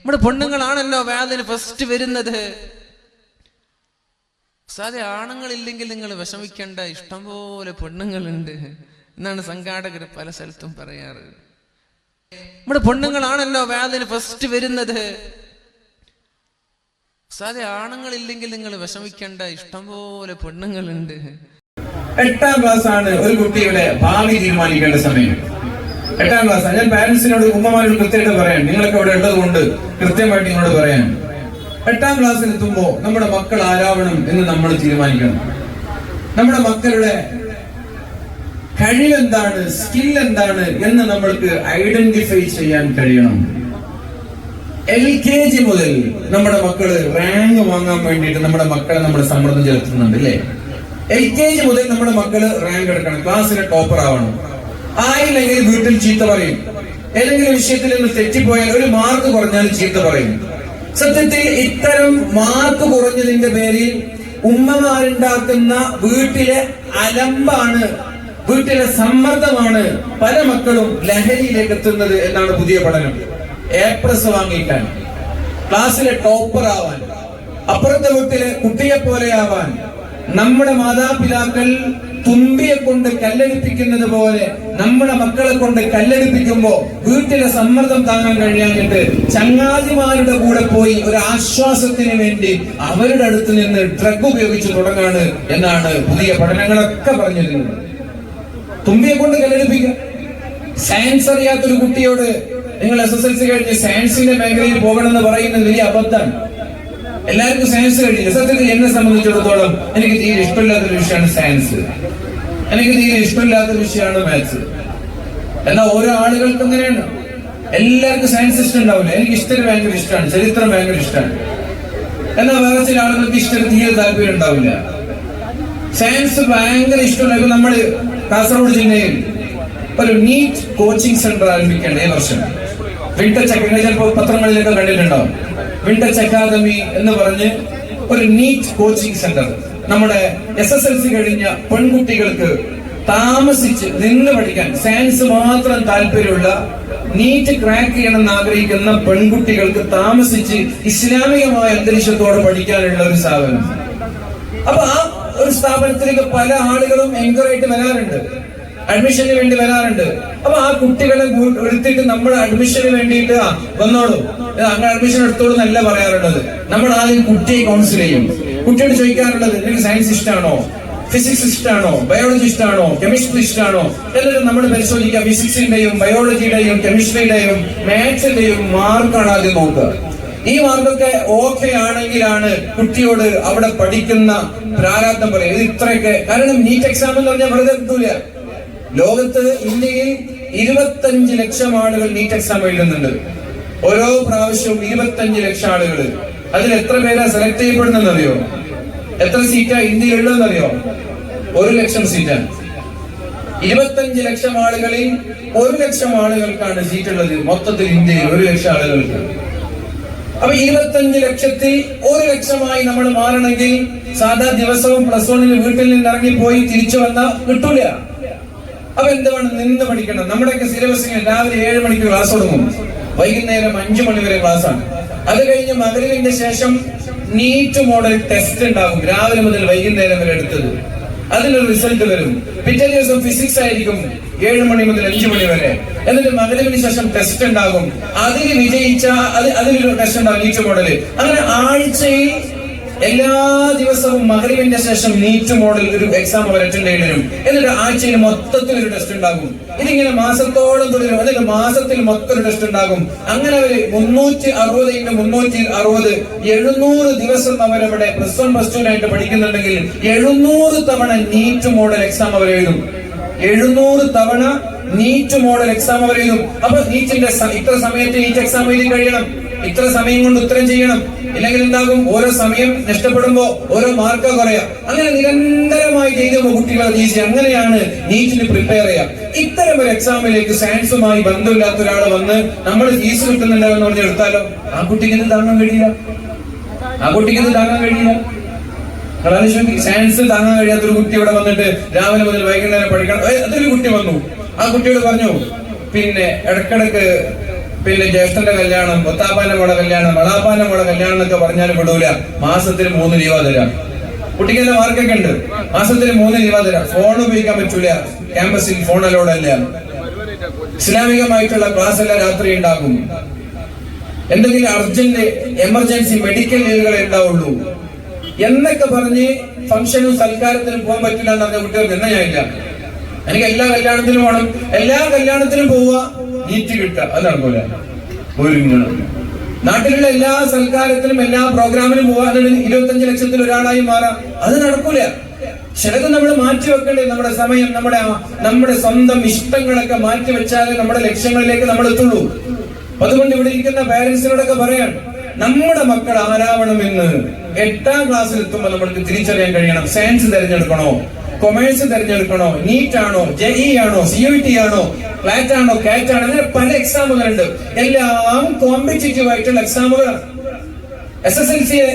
നമ്മുടെ പെണ്ണുങ്ങളാണല്ലോ വേദന ഫസ്റ്റ് വരുന്നത്. സാധേ ആണുങ്ങളില്ലെങ്കിൽ നിങ്ങൾ വിഷമിക്കേണ്ട, ഇഷ്ടംപോലെ പെണ്ണുങ്ങളുണ്ട് എന്നാണ് സംഘാടകർ പല സ്ഥലത്തും പറയാറ്. നമ്മുടെ പെണ്ണുങ്ങളാണല്ലോ വേദന ഫസ്റ്റ് വരുന്നത്. സാധേ ആണുങ്ങളില്ലെങ്കിൽ നിങ്ങൾ വിഷമിക്കേണ്ട, ഇഷ്ടംപോലെ പെണ്ണുങ്ങളുണ്ട്. 8ാം ക്ലാസ് ആണ് ഒരു കുട്ടിയുടെ ഭാവി തീരുമാനിക്കേണ്ട സമയം. 8ാം ക്ലാസ്. ഞാൻ പാരന്റ്സിനോട്, ഉമ്മമാരോട് കൃത്യമായിട്ട് പറയാൻ, നിങ്ങളൊക്കെ അവിടെ ഉള്ളത് കൊണ്ട് കൃത്യമായിട്ട് നിങ്ങളോട് പറയാൻ, 8ാം ക്ലാസ്സിൽ എത്തുമ്പോ നമ്മുടെ മക്കൾ ആരാവണം എന്ന് നമ്മൾ തീരുമാനിക്കണം. നമ്മുടെ മക്കളുടെ കഴിവെന്താണ്, സ്കിൽ എന്താണ് എന്ന് നമ്മൾക്ക് ഐഡന്റിഫൈ ചെയ്യാൻ കഴിയണം. LKG മുതൽ നമ്മുടെ മക്കള് റാങ്ക് വാങ്ങാൻ വേണ്ടിയിട്ട് നമ്മുടെ മക്കളെ നമ്മൾ സമ്മർദ്ദം ചെലുത്തുന്നുണ്ട് അല്ലേ? LKG മുതൽ നമ്മുടെ മക്കള് റാങ്ക് എടുക്കണം, ക്ലാസ്സിലെ ടോപ്പർ ആവണം. ആയില്ലെങ്കിൽ വീട്ടിൽ ചീത്ത പറയും. ഏതെങ്കിലും വിഷയത്തിൽ നിന്ന് തെറ്റിപ്പോയാൽ, ഒരു മാർക്ക് കുറഞ്ഞാൽ ചീത്ത പറയും. സത്യത്തിൽ ഇത്തരം മാർക്ക് കുറഞ്ഞതിന്റെ പേരിൽ ഉമ്മമാരുണ്ടാക്കുന്ന വീട്ടിലെ അലമ്പാണ്, വീട്ടിലെ സമ്മർദ്ദമാണ് പല മക്കളും ലഹരിയിലേക്ക് എത്തുന്നത് എന്നാണ് പുതിയ പഠനം. A+ വാങ്ങിക്കാൻ, ക്ലാസ്സിലെ ടോപ്പർ ആവാൻ, അപ്പുറത്തെ വീട്ടിലെ കുട്ടിയെ പോലെ ആവാൻ, നമ്മുടെ മാതാപിതാക്കൾ തുമ്പിയെ കൊണ്ട് കല്ലെടുപ്പിക്കുന്നത് പോലെ നമ്മുടെ മക്കളെ കൊണ്ട് കല്ലെടുപ്പിക്കുമ്പോ വീട്ടിലെ സമ്മർദ്ദം താങ്ങാൻ കഴിയാഞ്ഞിട്ട് ചങ്ങാതിമാരുടെ കൂടെ പോയി ഒരു ആശ്വാസത്തിന് വേണ്ടി അവരുടെ അടുത്ത് നിന്ന് ഡ്രഗ് ഉപയോഗിച്ച് തുടങ്ങാണ് എന്നാണ് പുതിയ പഠനങ്ങളൊക്കെ പറഞ്ഞിരുന്നത്. തുമ്പിയെ കൊണ്ട് കല്ലെടുപ്പിക്കുക. സയൻസ് അറിയാത്തൊരു കുട്ടിയോട് നിങ്ങൾ SSLC കഴിഞ്ഞ് സയൻസിന്റെ മേഖലയിൽ പോകണമെന്ന് പറയുന്നത് വലിയ അബദ്ധമാണ്. എല്ലാവർക്കും സയൻസ് കഴിഞ്ഞില്ല. സത്യത്തിൽ എന്നെ സംബന്ധിച്ചിടത്തോളം എനിക്ക് തീരെ ഇഷ്ടമില്ലാത്തൊരു വിഷയമാണ് സയൻസ്. എനിക്ക് തീരെ ഇഷ്ടമില്ലാത്തൊരു വിഷയമാണ് മാത്സ്. എന്നാൽ ഓരോ ആളുകൾക്ക് അങ്ങനെയാണ്. എല്ലാവർക്കും സയൻസ് ഇഷ്ടം ഉണ്ടാവില്ല. എനിക്ക് ഹിസ്റ്ററി ഭയങ്കര ഇഷ്ടമാണ്, ചരിത്രം ഭയങ്കര ഇഷ്ടമാണ്. എന്നാൽ വേറെ ചില ആളുകൾക്ക് ഹിസ്റ്ററി തീരെ താല്പര്യം ഉണ്ടാവില്ല. സയൻസ് ഭയങ്കര ഇഷ്ടമുള്ള, ഇപ്പൊ നമ്മള് കാസർഗോഡ് ജില്ലയിൽ ഒരു നീറ്റ് കോച്ചിങ് സെന്റർ ആരംഭിക്കേണ്ട ഈ വർഷം. വിൻടച്ച് അക്കാദമി, ചിലപ്പോൾ പത്രങ്ങളിലൊക്കെ കണ്ടിട്ടുണ്ടാവും. വിൻടച്ച് അക്കാദമി എന്ന് പറഞ്ഞ് ഒരു നീറ്റ് കോച്ചിങ് സെന്റർ നമ്മുടെ SSLC കഴിഞ്ഞ പെൺകുട്ടികൾക്ക് താമസിച്ച് നിന്ന് പഠിക്കാൻ, സയൻസ് മാത്രം താല്പര്യമുള്ള, നീറ്റ് ക്രാക്ക് ചെയ്യണമെന്ന് ആഗ്രഹിക്കുന്ന പെൺകുട്ടികൾക്ക് താമസിച്ച് ഇസ്ലാമികമായ അന്തരീക്ഷത്തോടെ പഠിക്കാനുള്ള ഒരു സ്ഥാപനം. അപ്പൊ ആ ഒരു സ്ഥാപനത്തിലേക്ക് പല ആളുകളും എൻക്വയറി വരാറുണ്ട്, അഡ്മിഷന് വേണ്ടി വരാറുണ്ട്. അപ്പൊ ആ കുട്ടികളെ എടുത്തിട്ട് നമ്മൾ അഡ്മിഷന് വേണ്ടിയിട്ട് വന്നോളൂ, അങ്ങനെ അഡ്മിഷൻ എടുത്തോളൂ എന്നല്ല പറയാറുള്ളത്. നമ്മൾ ആദ്യം കുട്ടിയെ കൗൺസിൽ ചെയ്യും. കുട്ടിയോട് ചോദിക്കാറുള്ളത്, നിങ്ങൾക്ക് സയൻസ് ഇഷ്ടമാണോ, ഫിസിക്സ് ഇഷ്ടമാണോ, ബയോളജി ഇഷ്ടമാണോ, കെമിസ്ട്രി ഇഷ്ടമാണോ? എന്നിട്ട് നമ്മൾ പരിശോധിക്കുക. ഫിസിക്സിന്റെയും ബയോളജിയുടെയും കെമിസ്ട്രിയുടെയും മാത്സിന്റെയും മാർക്കാണ് ആദ്യം നോക്കുക. ഈ മാർക്കൊക്കെ ഓക്കെ ആണെങ്കിലാണ് കുട്ടിയോട് അവിടെ പഠിക്കുന്ന പ്രാരാബ്ദം പറയുന്നത്. ഇത്രയൊക്കെ, കാരണം നീറ്റ് എക്സാം എന്ന് പറഞ്ഞാൽ വെറുതെ കിട്ടൂല. ലോകത്ത്, ഇന്ത്യയിൽ 25 ലക്ഷം ആളുകൾ നീറ്റ് എക്സാം എഴുതുന്നുണ്ട്. ഓരോ പ്രാവശ്യവും 25 ലക്ഷം ആളുകൾ. അതിൽ എത്ര പേരാ സെലക്ട് ചെയ്യപ്പെടുന്നെന്ന് അറിയോ? എത്ര സീറ്റാ ഇന്ത്യയിൽ ഉള്ളതെന്നറിയോ? 1 ലക്ഷം സീറ്റാണ്. 25 ലക്ഷം ആളുകളിൽ 1 ലക്ഷം ആളുകൾക്കാണ് സീറ്റ് ഉള്ളത്. മൊത്തത്തിൽ ഇന്ത്യയിൽ 1 ലക്ഷം ആളുകൾക്ക്. അപ്പൊ 25 ലക്ഷത്തിൽ 1 ലക്ഷമായി നമ്മൾ മാറണമെങ്കിൽ സാധാ ദിവസവും +1 വീട്ടിൽ നിന്ന് ഇറങ്ങിപ്പോയി തിരിച്ചു വന്നാൽ കിട്ടൂല. അപ്പൊ എന്ത് വേണം? നിന്ന് പഠിക്കണം. നമ്മുടെയൊക്കെ സിലബസ് രാവിലെ 7 മണിക്ക് ക്ലാസ് തുടങ്ങും, വൈകുന്നേരം 5 മണി വരെ ക്ലാസ് ആണ്. അത് കഴിഞ്ഞ് മഗ്‌രിബിന്റെ ശേഷം നീറ്റ് മോഡൽ ടെസ്റ്റ് ഉണ്ടാകും, രാവിലെ മുതൽ വൈകുന്നേരം വരെ എടുത്തത്. അതിനൊരു റിസൾട്ട് വരും. പിറ്റേ ദിവസം ഫിസിക്സ് ആയിരിക്കും 7 മണി മുതൽ 5 മണി വരെ. എന്നിട്ട് മഗ്‌രിബിന് ശേഷം ടെസ്റ്റ് ഉണ്ടാകും. അതിൽ വിജയിച്ച അതിലൊരു ടെസ്റ്റ് ഉണ്ടാകും, നീറ്റ് മോഡൽ. അങ്ങനെ ആഴ്ചയിൽ എല്ലാ ദിവസവും മഗ്‌രിബിന്റെ ശേഷം നീറ്റ് മോഡൽ ഒരു എക്സാം അവർ അറ്റൻഡ് ചെയ്യേണ്ടി വരും. എന്നിട്ട് ആഴ്ചയിൽ മൊത്തത്തിൽ ഒരു ടെസ്റ്റ് ഉണ്ടാകും. ഇതിങ്ങനെ മാസത്തോളം തുടരും. എന്നിട്ട് മാസത്തിൽ മൊത്തം ഒരു ടെസ്റ്റ് ഉണ്ടാകും. അങ്ങനെ അവര് 360 700 ദിവസം അവരവിടെ +1 +2 പഠിക്കുന്നുണ്ടെങ്കിൽ 700 തവണ നീറ്റ് മോഡൽ എക്സാം അവർ എഴുതും. 700 തവണ നീറ്റ് മോഡൽ എക്സാം അവർ എഴുതും. അപ്പൊ നീറ്റിന്റെ ഇത്ര സമയത്ത് നീറ്റ് എക്സാം എഴുതി കഴിയണം, ഇത്ര സമയം കൊണ്ട് ഉത്തരം ചെയ്യണം. ഇല്ലെങ്കിൽ എന്താകും? ഓരോ സമയം നഷ്ടപ്പെടുമ്പോ ഓരോ മാർക്ക് കുറയാം. അങ്ങനെ നിരന്തരമായി ചെയ്യുമ്പോൾ കുട്ടികൾ ഈസി. അങ്ങനെയാണ് നീറ്റിന് പ്രിപ്പയർ ചെയ്യാം. ഇത്തരം ഒരു എക്സാമിലേക്ക് സയൻസുമായി ബന്ധമില്ലാത്ത ഒരാൾ വന്ന് നമ്മൾ ഫീസ് കിട്ടുന്നുണ്ടാവും എന്ന് പറഞ്ഞ് എടുത്താലോ, ആ കുട്ടിക്ക് ഇത് താങ്ങാൻ കഴിയില്ല. സയൻസ് താങ്ങാൻ കഴിയാത്തൊരു കുട്ടി ഇവിടെ വന്നിട്ട് രാവിലെ മുതൽ വൈകുന്നേരം പഠിക്കണം. അതൊരു കുട്ടി വന്നു. ആ കുട്ടിയോട് പറഞ്ഞു, പിന്നെ ഇടക്കിടക്ക് പിന്നെ ജ്യേഷ്ഠന്റെ കല്യാണം, ഒത്താപ്പാന്റെ മോളെ കല്യാണം, വളാപ്പാന്റെ മോളെ കല്യാണം എന്നൊക്കെ പറഞ്ഞാൽ വിടൂല. മാസത്തിൽ 3 ലീവാ തരാം. കുട്ടിക്ക് നല്ല മാർക്കൊക്കെ ഉണ്ട്, മാസത്തിൽ 3 ലീവാ തരാം. ഫോൺ ഉപയോഗിക്കാൻ പറ്റൂല, ക്യാമ്പസിൽ ഫോൺ അലോഡല്ല. ഇസ്ലാമികമായിട്ടുള്ള ക്ലാസ് എല്ലാം രാത്രി ഉണ്ടാകും. എന്തെങ്കിലും അർജന്റ് എമർജൻസി മെഡിക്കൽ ലീവുകളെ ഉണ്ടാവുള്ളൂ എന്നൊക്കെ പറഞ്ഞ് ഫംഗ്ഷനും സൽക്കാരത്തിനും പോകാൻ പറ്റില്ല എന്ന് പറഞ്ഞ കുട്ടികൾക്ക് എന്നെ ഞാനില്ല. എനിക്ക് എല്ലാ കല്യാണത്തിനും പോകണം, എല്ലാ കല്യാണത്തിനും പോവുക, നീറ്റ് കിട്ടുക, അത് നടക്കൂല. ഒരുങ്ങണം. നാട്ടിലുള്ള എല്ലാ സൽക്കാരത്തിനും എല്ലാ പ്രോഗ്രാമിനും പോവാ, 25 ലക്ഷത്തിൽ ഒരാളായി മാറാം, അത് നടക്കൂല. ചിലത് നമ്മൾ മാറ്റി വെക്കണ്ടേ? നമ്മുടെ സമയം, നമ്മുടെ സ്വന്തം ഇഷ്ടങ്ങളൊക്കെ മാറ്റി വെച്ചാലേ നമ്മുടെ ലക്ഷ്യങ്ങളിലേക്ക് നമ്മൾ എത്തുള്ളൂ. അതുകൊണ്ട് ഇവിടെ ഇരിക്കുന്ന പാരന്റ്സിനോടൊക്കെ പറയാൻ, നമ്മുടെ മക്കൾ ആരാവണമെന്ന് 8ാം ക്ലാസ്സിൽ എത്തുമ്പോൾ നമ്മൾക്ക് തിരിച്ചറിയാൻ കഴിയണം. സയൻസ് തിരഞ്ഞെടുക്കണോ, കൊമേഴ്സ് തിരഞ്ഞെടുക്കണോ, നീറ്റ് ആണോ, JEE ആണോ, CUET ആണോ, ക്ലാറ്റ് ആണോ, കാറ്റ് ആണോ, അങ്ങനെ പല എക്സാമുകളുണ്ട്. എല്ലാം കോമ്പറ്റീറ്റീവ് ആയിട്ടുള്ള എക്സാമുകളാണ്. SSLC A+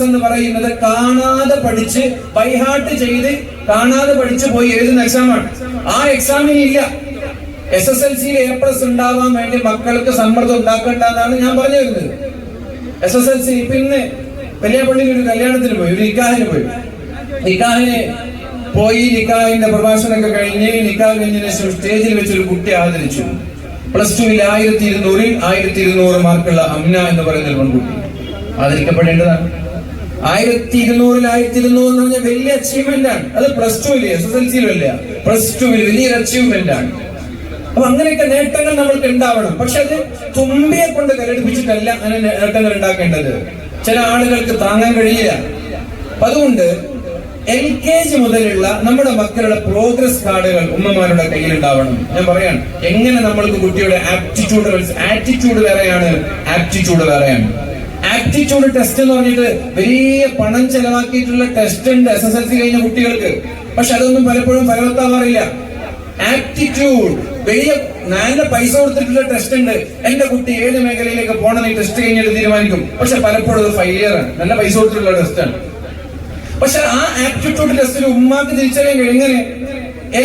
എന്ന് പറയുന്നത് കാണാതെ പഠിച്ച് ബൈഹാർട്ട് ചെയ്ത് കാണാതെ പഠിച്ച് പോയി എഴുതുന്ന എക്സാമാണ്. ആ എക്സാമിന് ഇല്ല. SSLC A+ ഉണ്ടാവാൻ വേണ്ടി മക്കൾക്ക് സമ്മർദ്ദം ഉണ്ടാക്കേണ്ടെന്നാണ് ഞാൻ പറഞ്ഞു വരുന്നത്. SSLC പിന്നെ പെരിയാപ്പള്ളിയിൽ ഒരു കല്യാണത്തിന് പോയി, ഒരു നിക്കാഹിന് പോയി. നിക്കാഹിന്റെ പ്രഭാഷണമൊക്കെ കഴിഞ്ഞ് നിക്കാഹ് കഴിഞ്ഞതിന് ശേഷം സ്റ്റേജിൽ വെച്ചൊരു കുട്ടി ആദരിച്ചു. +2 1200 മാർക്കുള്ള അമ്ന എന്ന് പറയുന്ന ഒരു പെൺകുട്ടി ആദരിക്കപ്പെടേണ്ടതാണ്. 1200 എന്ന് പറഞ്ഞാൽ വലിയ അച്ചീവ്മെന്റ് ആണ്. അത് +2 SSLC അല്ല, +2 വലിയൊരു അച്ചീവ്മെന്റ് ആണ്. അപ്പൊ അങ്ങനെയൊക്കെ നേട്ടങ്ങൾ നമ്മൾക്ക് ഉണ്ടാവണം. പക്ഷെ അത് തുമ്പിയെ കൊണ്ട് കരടിപ്പിച്ചിട്ടല്ല അങ്ങനെ നേട്ടങ്ങൾ ഉണ്ടാക്കേണ്ടത്. ചില ആളുകൾക്ക് താങ്ങാൻ കഴിയില്ല. അപ്പൊ അതുകൊണ്ട് LKG മുതലുള്ള നമ്മുടെ മക്കളുടെ പ്രോഗ്രസ് കാർഡുകൾ ഉമ്മമാരുടെ കയ്യിൽ ഉണ്ടാവണം. ഞാൻ പറയാം, എങ്ങനെ നമ്മൾക്ക് കുട്ടിയുടെ ആറ്റിറ്റ്യൂഡ് വേറെയാണ്, ആപ്റ്റിറ്റ്യൂഡ് വേറെയാണ്. ആപ്റ്റിറ്റ്യൂഡ് ടെസ്റ്റ് എന്ന് പറഞ്ഞിട്ട് വലിയ പണം ചെലവാക്കിയിട്ടുള്ള ടെസ്റ്റ് ഉണ്ട് SSLC കഴിഞ്ഞ കുട്ടികൾക്ക്. പക്ഷെ അതൊന്നും പലപ്പോഴും ഫലവത്താവാറില്ല. ആപ്റ്റിറ്റ്യൂഡ് വലിയ നല്ല പൈസ കൊടുത്തിട്ടുള്ള ടെസ്റ്റ് ഉണ്ട്. എന്റെ കുട്ടി ഏത് മേഖലയിലേക്ക് പോകണം ഈ ടെസ്റ്റ് കഴിഞ്ഞിട്ട് തീരുമാനിക്കും. പക്ഷെ പലപ്പോഴും അത് ഫെയിലിയർ ആണ്, നല്ല പൈസ കൊടുത്തിട്ടുള്ള ടെസ്റ്റാണ്. പക്ഷെ ആ ആപ്റ്റിറ്റ്യൂഡ് ടെസ്റ്റിൽ ഉമ്മാക്ക് തിരിച്ചറിയാൻ കഴിയുന്നത്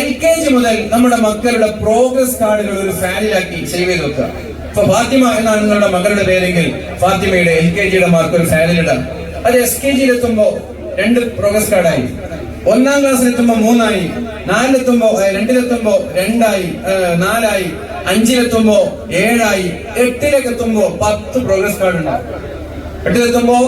LKG മുതൽ നമ്മുടെ മക്കളുടെ പ്രോഗ്രസ് കാർഡുകൾ ഒരു ഫാനിലാക്കി സേവ് ചെയ്ത് വെക്കുക. ഇപ്പൊ ഫാത്തിമ എന്നാണ് നിങ്ങളുടെ മകളുടെ പേരെങ്കിൽ ഫാത്തിമയുടെ LKGയുടെ മാർക്ക് ഒരു ഫാനിലിടാം. അത് SKGയിലെത്തുമ്പോ 2 പ്രോഗ്രസ് കാർഡായി, 1ാം ക്ലാസ്സിലെത്തുമ്പോ 3 ആയി, 4ലെത്തുമ്പോ 2ലെത്തുമ്പോ 2 ആയി, 4 ആയി, 5ലെത്തുമ്പോ 7 ആയി, 8ലേക്ക് എത്തുമ്പോ 10 പ്രോഗ്രസ് കാർഡ് ഉണ്ടാവും. 8ലെത്തുമ്പോ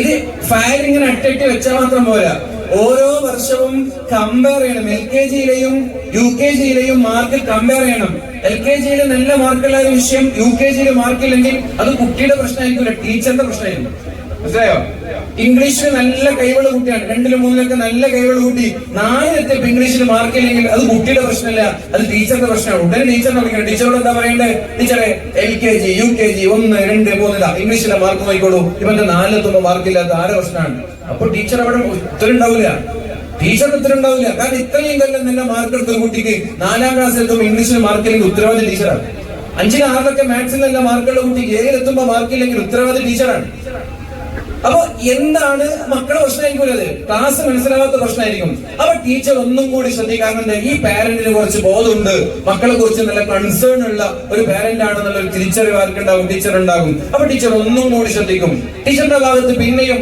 ഇത് ഫയൽ ഇങ്ങനെ അട്ടിട്ട് വെച്ചാൽ മാത്രം പോരാ, ഓരോ വർഷവും കമ്പയർ ചെയ്യണം. LKGയിലെയും UKGയിലെയും മാർക്ക് കമ്പയർ ചെയ്യണം. LKGയിൽ നല്ല മാർക്കുള്ള ഒരു വിഷയം UKGയിൽ മാർക്കില്ലെങ്കിൽ അത് കുട്ടിയുടെ പ്രശ്നമായിരിക്കില്ല, ടീച്ചറിന്റെ പ്രശ്നമായിരിക്കും. മനസ്സിലായോ? ഇംഗ്ലീഷിൽ നല്ല കഴിവുള്ള കുട്ടിയാണ്, 2ലും 3ലൊക്കെ നല്ല കഴിവുള്ള കുട്ടി 4 ഇംഗ്ലീഷിൽ മാർക്കില്ലെങ്കിൽ അത് കുട്ടിയുടെ പ്രശ്നമല്ല, അത് ടീച്ചറിന്റെ പ്രശ്നമാണ്. ഉടനെ ടീച്ചറിനെ വിളിക്കണം. ടീച്ചറോട് എന്താ പറയണ്ടേ? ടീച്ചറെ LKG UKG 1 2 3 ഇംഗ്ലീഷിലെ മാർക്ക് നോക്കിക്കോളൂ, ഇവന്റെ 4 മാർക്കില്ലാത്ത ആരെ പ്രശ്നമാണ്. അപ്പൊ ടീച്ചർ അവിടെ ഉത്തരം ഉണ്ടാവില്ല, ടീച്ചറിന് ഉത്തരം ഉണ്ടാവില്ല. കാരണം ഇത്രയും കൊല്ലം നല്ല മാർക്ക് എടുത്ത കുട്ടിക്ക് 4ാം ക്ലാസ്സിലെത്തുമ്പോൾ ഇംഗ്ലീഷിൽ മാർക്കില്ലെങ്കിൽ ഉത്തരവാദി ടീച്ചറാണ്. 5ലും 6ലൊക്കെ മാത്സിൽ നല്ല മാർക്കുള്ള കുട്ടിക്ക് 7ലെത്തുമ്പോൾ മാർക്കില്ലെങ്കിൽ ഉത്തരവാദി ടീച്ചറാണ്. അപ്പൊ എന്താണ് മക്കളെ പ്രശ്നമായിരിക്കും, അത് ക്ലാസ് മനസ്സിലാവാത്ത പ്രശ്നമായിരിക്കും. അപ്പൊ ടീച്ചർ ഒന്നും കൂടി ശ്രദ്ധിക്കാറുണ്ട്. ഈ പാരന്റിന് കുറച്ച് ബോധമുണ്ട്, മക്കളെ കുറിച്ച് നല്ല കൺസേൺ ഉള്ള ഒരു പാരന്റ് ആണെന്നുള്ള ഒരു തിരിച്ചറിവ് ആർക്കുണ്ടാവും, ടീച്ചർ ഉണ്ടാകും. അപ്പൊ ടീച്ചർ ഒന്നും കൂടി ശ്രദ്ധിക്കും. ടീച്ചറിന്റെ ഭാഗത്ത് പിന്നെയും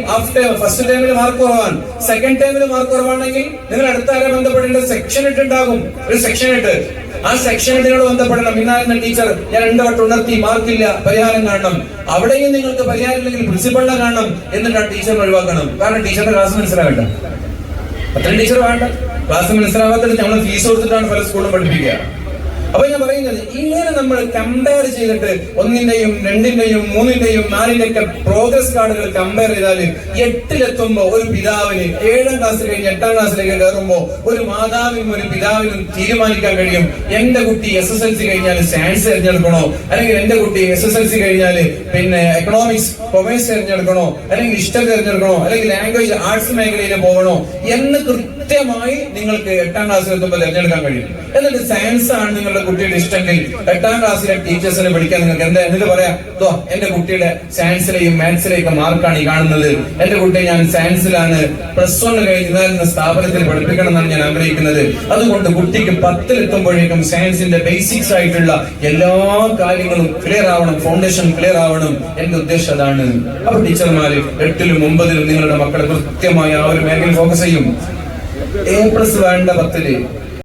ഫസ്റ്റ് ടൈമിൽ മാർക്ക് കുറവാണ്, സെക്കൻഡ് ടൈമിൽ മാർക്ക് കുറവാണെങ്കിൽ നിങ്ങൾ അടുത്ത ആരെ ബന്ധപ്പെടേണ്ട സെക്ഷൻ ഇട്ടുണ്ടാകും, ഒരു സെക്ഷൻ ഇട്ട് ആ സെക്ഷൻ ഇട്ടിനോട് ബന്ധപ്പെടണം. ഇന്നായിരുന്ന ടീച്ചർ ഞാൻ 2 വട്ടം ഉണർത്തി, മാർക്കില്ല, പരിഹാരം കാണണം. അവിടെയും നിങ്ങൾക്ക് പരിഹാരം ഇല്ലെങ്കിൽ പ്രിൻസിപ്പളിനെ കാണണം, എന്നിട്ട് ആ ടീച്ചറിനെ ഒഴിവാക്കണം. കാരണം ടീച്ചറിന്റെ ക്ലാസ് മനസ്സിലാവേണ്ട, അത്രയും ടീച്ചർ വേണ്ട. ക്ലാസ് മനസ്സിലാവാത്തത് നമ്മൾ ഫീസ് കൊടുത്തിട്ടാണ് പല സ്കൂളും പഠിപ്പിക്കുക. അപ്പൊ ഞാൻ പറയുന്നത്, ഇങ്ങനെ നമ്മൾ കമ്പയർ ചെയ്തിട്ട് 1ന്റെയും 2ന്റെയും 3ന്റെയും 4ന്റെയൊക്കെ പ്രോഗ്രസ് കാർഡുകൾ കമ്പയർ ചെയ്താൽ 8ലെത്തുമ്പോ ഒരു പിതാവിന് 7ാം ക്ലാസ് കഴിഞ്ഞ് 8ാം ക്ലാസ്സിലേക്ക് കയറുമ്പോ ഒരു മാതാവിനും ഒരു പിതാവിനും തീരുമാനിക്കാൻ കഴിയും, എന്റെ കുട്ടി SSLC കഴിഞ്ഞാൽ സയൻസ് തിരഞ്ഞെടുക്കണോ, അല്ലെങ്കിൽ എന്റെ കുട്ടി SSLC കഴിഞ്ഞാൽ പിന്നെ എക്കണോമിക്സ് കൊമേഴ്സ് തിരഞ്ഞെടുക്കണോ, അല്ലെങ്കിൽ ഹിസ്റ്ററി തിരഞ്ഞെടുക്കണോ, അല്ലെങ്കിൽ ലാംഗ്വേജ് ആർട്സ് മേഖലയിൽ പോകണോ എന്ന് കൃത്യമായി നിങ്ങൾക്ക് 8ാം ക്ലാസ്സിൽ എത്തുമ്പോൾ തിരഞ്ഞെടുക്കാൻ കഴിയും. എന്നിട്ട് സയൻസ് ആണ് നിങ്ങളുടെ നിങ്ങളുടെ കുട്ടിയുടെ ഇഷ്ടമെങ്കിൽ 8ാം ക്ലാസ്സിലെ ടീച്ചേഴ്സിനെ പഠിക്കാൻ നിങ്ങൾക്ക് എന്താ എന്നിട്ട് പറയാം, എന്റെ കുട്ടിയുടെ സയൻസിലെയും മാത്സിലെയൊക്കെ മാർക്കാണ് ഈ കാണുന്നത്, എന്റെ കുട്ടിയെ ഞാൻ സയൻസിലാണ് +1 കഴിഞ്ഞ സ്ഥാപനത്തിൽ പഠിപ്പിക്കണം എന്നാണ് ഞാൻ ആഗ്രഹിക്കുന്നത്. അതുകൊണ്ട് കുട്ടിക്ക് 10-ലെത്തുമ്പോഴേക്കും സയൻസിന്റെ ബേസിക്സ് ആയിട്ടുള്ള എല്ലാ കാര്യങ്ങളും ക്ലിയർ ആവണം, ഫൗണ്ടേഷൻ ക്ലിയർ ആവണം. എന്റെ ഉദ്ദേശം അതാണ്. അപ്പൊ ടീച്ചർമാര് 8ലും 9ലും നിങ്ങളുടെ മക്കളെ കൃത്യമായി ആ ഒരു മേഖലയിൽ ഫോക്കസ് ചെയ്യും. A+ വേണ്ട 10ല്,